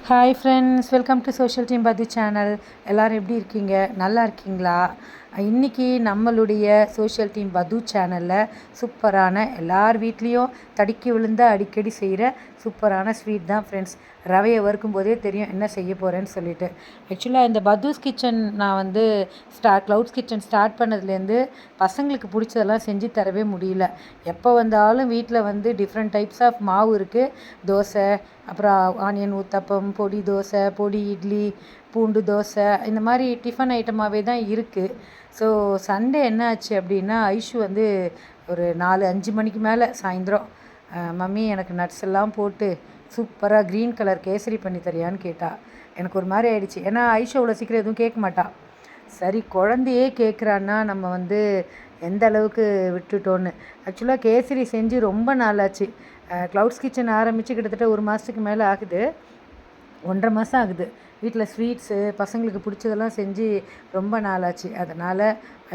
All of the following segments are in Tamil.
Hi friends, welcome to social team பதி சேனல். எல்லோரும் எப்படி இருக்கீங்க? நல்லா இருக்கீங்களா? இன்றைக்கி நம்மளுடைய சோஷியல் டீம் பது சேனலில் சூப்பரான எல்லார் வீட்லேயும் தடுக்கி விழுந்த அடிக்கடி செய்கிற சூப்பரான ஸ்வீட் தான் ஃப்ரெண்ட்ஸ். ரவையை வறுக்கும் போதே தெரியும் என்ன செய்ய போகிறேன்னு சொல்லிட்டு. ஆக்சுவலாக இந்த பதுஸ் கிச்சன் நான் வந்து க்ளவுட்ஸ் கிச்சன் ஸ்டார்ட் பண்ணதுலேருந்து பசங்களுக்கு பிடிச்சதெல்லாம் செஞ்சு தரவே முடியல. எப்போ வந்தாலும் வீட்டில் வந்து டிஃப்ரெண்ட் டைப்ஸ் ஆஃப் மாவு இருக்குது. தோசை, அப்புறம் ஆனியன் ஊத்தப்பம், பொடி தோசை, பொடி இட்லி, பூண்டு தோசை, இந்த மாதிரி டிஃபன் ஐட்டமாகவே தான் இருக்குது. ஸோ சண்டே என்ன ஆச்சு அப்படின்னா, ஐஷு வந்து ஒரு 4-5 மணிக்கு மேலே சாயந்தரம், மம்மி எனக்கு நட்ஸ் எல்லாம் போட்டு சூப்பராக க்ரீன் கலர் கேசரி பண்ணி தரியான்னு கேட்டாள். எனக்கு ஒரு மாதிரி ஆயிடுச்சு. ஏன்னா ஐஷு அவ்வளோ சீக்கிரம் எதுவும் கேட்க மாட்டாள். சரி, குழந்தையே கேட்குறான்னா நம்ம வந்து எந்த அளவுக்கு விட்டுட்டோன்னு. ஆக்சுவலாக கேசரி செஞ்சு ரொம்ப நாளாச்சு. க்ளவுட்ஸ் கிச்சன் ஆரம்பித்து கிட்டத்தட்ட 1 மாதத்துக்கு மேலே ஆகுது, 1.5 மாதம் ஆகுது. வீட்டில் ஸ்வீட்ஸு பசங்களுக்கு பிடிச்சதெல்லாம் செஞ்சு ரொம்ப நாளாச்சு. அதனால்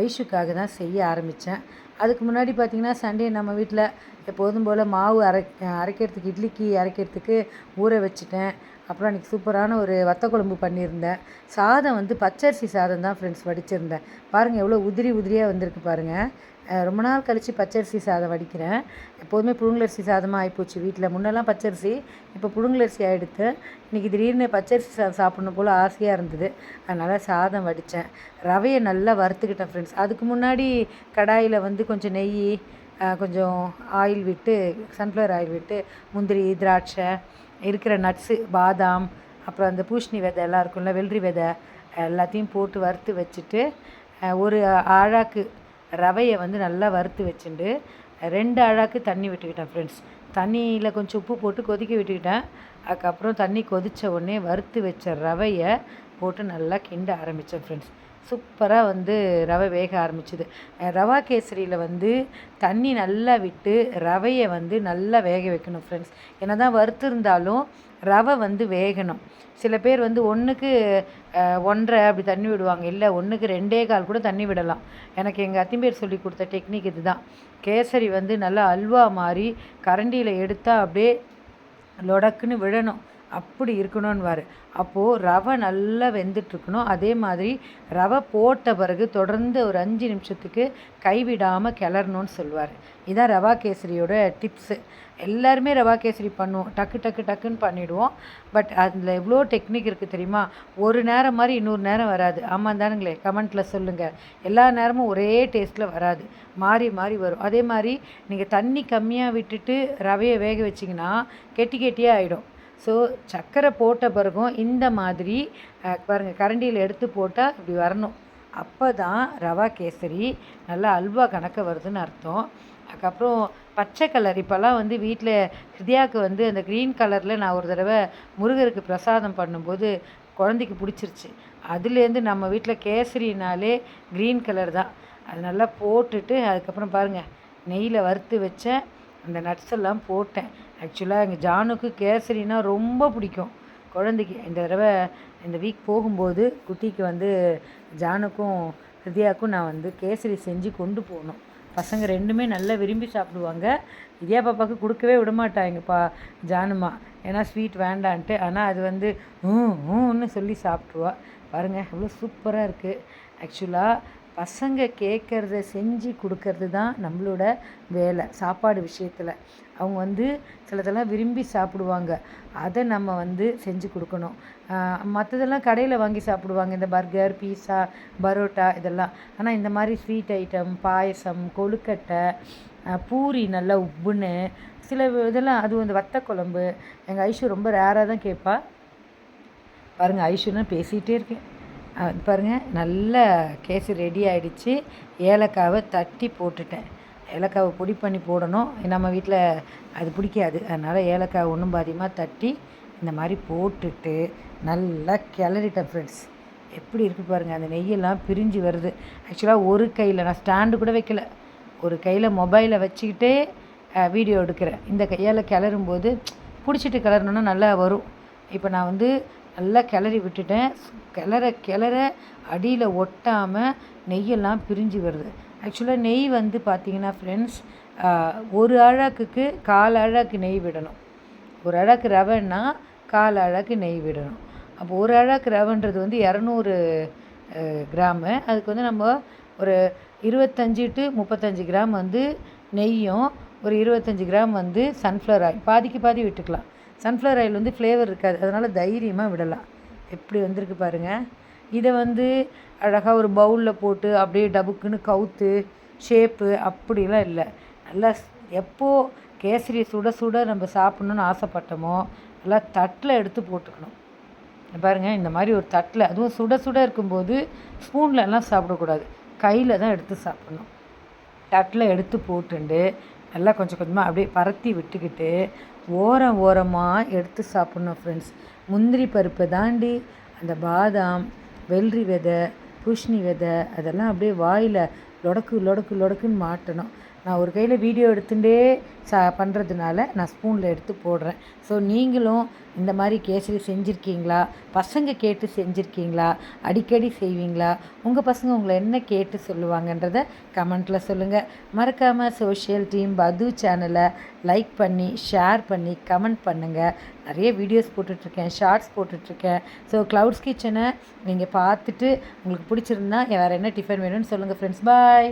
ஐஷுக்காக தான் செய்ய ஆரம்பித்தேன். அதுக்கு முன்னாடி பார்த்திங்கன்னா, சண்டே நம்ம வீட்டில் எப்போதும் போல் மாவு அரைக்கிறதுக்கு, இட்லிக்கு அரைக்கிறதுக்கு ஊற வச்சுட்டேன். அப்புறம் அன்றைக்கி சூப்பரான ஒரு வத்த குழம்பு பண்ணியிருந்தேன். சாதம் வந்து பச்சரிசி சாதம் தான் ஃப்ரெண்ட்ஸ் வடிச்சிருந்தேன். பாருங்கள் எவ்வளோ உதிரி உதிரியாக வந்திருக்கு பாருங்கள். ரொம்ப நாள் கழித்து பச்சரிசி சாதம் வடிக்கிறேன். எப்போதுமே புழுங்கலரிசி சாதமாக ஆகிப்போச்சு வீட்டில். முன்னெல்லாம் பச்சரிசி, இப்போ புழுங்கலரிசி ஆகிடுத்து. இன்றைக்கி திடீர்னு பச்சரிசி சாதம் சாப்பிட்ணும் போல் ஆசையாக இருந்தது. அதனால் சாதம் வடித்தேன். ரவையை நல்லா வறுத்துக்கிட்டேன் ஃப்ரெண்ட்ஸ். அதுக்கு முன்னாடி கடாயில் வந்து கொஞ்சம் நெய், கொஞ்சம் ஆயில் விட்டு, சன்ஃப்ளவர் ஆயில் விட்டு, முந்திரி, திராட்சை, இருக்கிற நட்ஸு, பாதாம், அப்புறம் அந்த பூசணி விதை எல்லாம் இருக்கும்ல, வெள்ளரி விதை, எல்லாத்தையும் போட்டு வறுத்து வச்சுட்டு, ஒரு ஆழாக்கு ரவையை வந்து நல்லா வறுத்து வச்சுட்டு 2 அழாக்கு தண்ணி விட்டுக்கிட்டேன் ஃப்ரெண்ட்ஸ். தண்ணியில் கொஞ்சம் உப்பு போட்டு கொதிக்க விட்டுக்கிட்டேன். அதுக்கப்புறம் தண்ணி கொதித்த உடனே வறுத்து வச்ச ரவையை போட்டு நல்லா கிண்ட ஆரம்பித்தேன் ஃப்ரெண்ட்ஸ். சூப்பராக வந்து ரவை வேக ஆரம்பிச்சுது. ரவா கேசரியில் வந்து தண்ணி நல்லா விட்டு ரவையை வந்து நல்லா வேக வைக்கணும் ஃப்ரெண்ட்ஸ். என்ன தான் வறுத்துருந்தாலும் ரவை வந்து வேகணும். சில பேர் வந்து 1க்கு 1.5 அப்படி தண்ணி விடுவாங்க. இல்லை, 1க்கு 2.25 கூட தண்ணி விடலாம். எனக்கு எங்கள் அத்திம்பேர் சொல்லி கொடுத்த டெக்னிக் இது தான். கேசரி வந்து நல்லா அல்வா மாதிரி கரண்டியில் எடுத்தால் அப்படியே லொடக்குன்னு விழணும், அப்படி இருக்கணும்னுவார். அப்போது ரவை நல்லா வெந்துட்டுருக்கணும். அதே மாதிரி ரவை போட்ட பிறகு தொடர்ந்து ஒரு 5 நிமிஷத்துக்கு கைவிடாமல் கிளறணும்னு சொல்லுவார். இதுதான் ரவா கேசரியோட டிப்ஸு. எல்லாருமே ரவா கேசரி பண்ணுவோம், டக்கு டக்கு டக்குன்னு பண்ணிவிடுவோம். பட் அதில் எவ்வளோ டெக்னிக் இருக்குது தெரியுமா? ஒரு நேரம் மாதிரி இன்னொரு நேரம் வராது. ஆமாம் தானுங்களே? கமெண்ட்டில் சொல்லுங்கள். எல்லா நேரமும் ஒரே டேஸ்ட்டில் வராது, மாறி மாறி வரும். அதே மாதிரி நீங்கள் தண்ணி கம்மியாக விட்டுட்டு ரவையை வேக வச்சிங்கன்னா கெட்டி கெட்டியாக ஆகிடும். ஸோ சர்க்கரை போட்ட பிறகும் இந்த மாதிரி பாருங்கள், கரண்டியில் எடுத்து போட்டால் இப்படி வரணும். அப்போ தான் ரவா கேசரி நல்லா அல்வா கணக்க வருதுன்னு அர்த்தம். அதுக்கப்புறம் பச்சை கலர், இப்போல்லாம் வந்து வீட்டில் ஹிருதியாவுக்கு வந்து அந்த க்ரீன் கலரில் நான் ஒரு தடவை முருகருக்கு பிரசாதம் பண்ணும்போது குழந்தைக்கு பிடிச்சிருச்சு. அதுலேருந்து நம்ம வீட்டில் கேசரினாலே க்ரீன் கலர் தான். அது நல்லா போட்டுட்டு அதுக்கப்புறம் பாருங்கள், நெய்யில் வறுத்து வச்ச அந்த நட்ஸ் எல்லாம் போட்டேன். ஆக்சுவலாக எங்கள் ஜானுக்கு கேசரினா ரொம்ப பிடிக்கும் குழந்தைக்கு. இந்த தடவை இந்த வீக் போகும்போது குட்டிக்கு வந்து ஜானுக்கும் ஹிருதியாவுக்கும் நான் வந்து கேசரி செஞ்சு கொண்டு போகணும். பசங்க 2மே நல்லா விரும்பி சாப்பிடுவாங்க. இதயா பாப்பாவுக்கு கொடுக்கவே விடமாட்டாங்கப்பா ஜானுமா, ஏன்னா ஸ்வீட் வேண்டான்ட்டு. ஆனால் அது வந்து ஊன்னு சொல்லி சாப்பிட்ருவா. பாருங்கள் எவ்வளோ சூப்பராக இருக்குது. ஆக்சுவலாக பசங்க கேட்குறத செஞ்சு கொடுக்கறது தான் நம்மளோட வேலை. சாப்பாடு விஷயத்தில் அவங்க வந்து சிலதெல்லாம் விரும்பி சாப்பிடுவாங்க, அதை நம்ம வந்து செஞ்சு கொடுக்கணும். மற்றதெல்லாம் கடையில் வாங்கி சாப்பிடுவாங்க, இந்த பர்கர், பீஸா, பரோட்டா இதெல்லாம். ஆனால் இந்த மாதிரி ஸ்வீட் ஐட்டம், பாயசம், கொழுக்கட்டை, பூரி நல்லா உப்புன்னு சில இதெல்லாம், அதுவும் இந்த வத்த குழம்பு எங்கள் ஐஷு ரொம்ப ரேராக தான் கேட்பா. பாருங்கள், ஐஷுன்னா பேசிகிட்டே இருக்கேன். பாருங்கள், நல்ல கேசரி ரெடி ஆகிடுச்சு. ஏலக்காவை தட்டி போட்டுட்டேன். ஏலக்காவை பொடி பண்ணி போடணும், நம்ம வீட்டில் அது பிடிக்காது. அதனால் ஏலக்காய் ஒன்றும் பாதியமாக தட்டி இந்த மாதிரி போட்டுட்டு நல்லா கிளறிட்டேன் ஃப்ரெண்ட்ஸ். எப்படி இருக்குது பாருங்கள், அந்த நெய்யெல்லாம் பிரிஞ்சு வருது. ஆக்சுவலாக ஒரு கையில் நான் ஸ்டாண்டு கூட வைக்கல, ஒரு கையில் மொபைலை வச்சுக்கிட்டே வீடியோ எடுக்கிறேன். இந்த கையால் கிளறும்போது பிடிச்சிட்டு கிளறணுன்னா நல்லா வரும். இப்போ நான் வந்து நல்லா கிளறி விட்டுட்டேன். கிளற அடியில் ஒட்டாமல் நெய்யெல்லாம் பிரிஞ்சு வருது. ஆக்சுவலாக நெய் வந்து பார்த்திங்கன்னா ஃப்ரெண்ட்ஸ், ஒரு அழாக்குக்கு 1/4 அழாக்கு நெய் விடணும். ஒரு அழாக்கு ரவைன்னா 1/4 அழகு நெய் விடணும். அப்போ 1 அழகு ரவைன்றது வந்து 200 கிராமு. அதுக்கு வந்து நம்ம ஒரு 25 to 35 கிராம் வந்து நெய்யும், ஒரு 25 கிராம் வந்து சன்ஃப்ளவர் ஆயில், பாதிக்கு பாதி விட்டுக்கலாம். சன்ஃப்ளவர் ஆயில் வந்து ஃப்ளேவர் இருக்காது, அதனால் தைரியமாக விடலாம். எப்படி வந்திருக்கு பாருங்கள். இதை வந்து அழகாக ஒரு பவுலில் போட்டு அப்படியே டபுக்குன்னு கவுத்து ஷேப்பு அப்படிலாம் இல்லை. நல்லா எப்போது கேசரி சுட சுட நம்ம சாப்பிட்ணுன்னு ஆசைப்பட்டோமோ நல்லா தட்டில் எடுத்து போட்டுக்கணும். பாருங்கள், இந்த மாதிரி ஒரு தட்டில், அதுவும் சுட சுட இருக்கும்போது ஸ்பூன்லலாம் சாப்பிடக்கூடாது, கையில் தான் எடுத்து சாப்பிட்ணும். தட்டில் எடுத்து போட்டுண்டு நல்லா கொஞ்சம் கொஞ்சமாக அப்படியே பரத்தி விட்டுக்கிட்டு ஓரமாக எடுத்து சாப்பிட்ணும் ஃப்ரெண்ட்ஸ். முந்திரி பருப்பை தாண்டி அந்த பாதாம், வெள்ளரி விதை, பூசணி விதை அதெல்லாம் அப்படியே வாயில் லொடக்குன்னு மாட்டணும். நான் ஒரு கையில் வீடியோ எடுத்துகிட்டே பண்ணுறதுனால நான் ஸ்பூனில் எடுத்து போடுறேன். ஸோ நீங்களும் இந்த மாதிரி கேசரி செஞ்சுருக்கீங்களா? பசங்க கேட்டு செஞ்சுருக்கீங்களா? அடிக்கடி செய்வீங்களா? உங்கள் பசங்க உங்களை என்ன கேட்டு சொல்லுவாங்கன்றதை கமெண்ட்டில் சொல்லுங்கள். மறக்காமல் சோஷியல் டீம் பது சேனலை லைக் பண்ணி, ஷேர் பண்ணி, கமெண்ட் பண்ணுங்கள். நிறைய வீடியோஸ் போட்டுட்ருக்கேன், ஷார்ட்ஸ் போட்டுட்ருக்கேன். ஸோ க்ளவுட்ஸ் கிச்சனை நீங்கள் பார்த்துட்டு உங்களுக்கு பிடிச்சிருந்தா வேறு என்ன டிஃபன் வேணும்னு சொல்லுங்கள் ஃப்ரெண்ட்ஸ். பாய்.